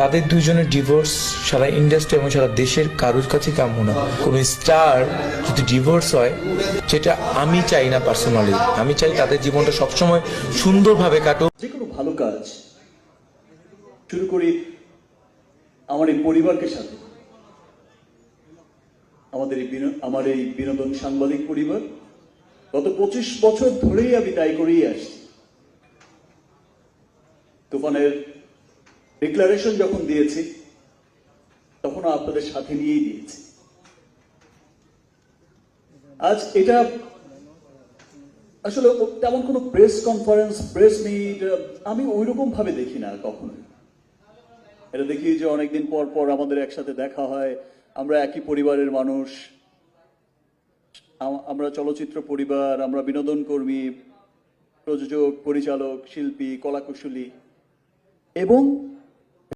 তাদের দুইজনের ডিভোর্স সারা ইন্ডাস্ট্রি এবং সারা দেশের কারোর কাছে কাম্য না। কোনো স্টার যদি ডিভোর্স হয়, যেটা আমি চাই না পার্সোনালি। আমি চাই তাদের জীবনটা সবসময় সুন্দরভাবে কাটুক। যে কোনো ভালো কাজ শুরু করি আমার এই পরিবারকে সাথে। আমার এই বিনোদন সাংবাদিক পরিবার গত 25 বছর ধরেই আমি তাই করেই আসছি। তুফানের ডিক্লারেশন যখন দিয়েছি তখন আপনাদের সাথে নিয়েই দিয়েছি। আজ এটা আসলে তেমন কোনো প্রেস কনফারেন্স, প্রেস মিট আমি ওইরকম ভাবে দেখি না কখনোই। এটা দেখি যে অনেকদিন পর পর আমাদের একসাথে দেখা হয়, আমরা একই পরিবারের মানুষ, আমরা চলচ্চিত্র পরিবার, আমরা বিনোদন কর্মী, প্রযোজক, পরিচালক, শিল্পী, কলাকুশলী, এবং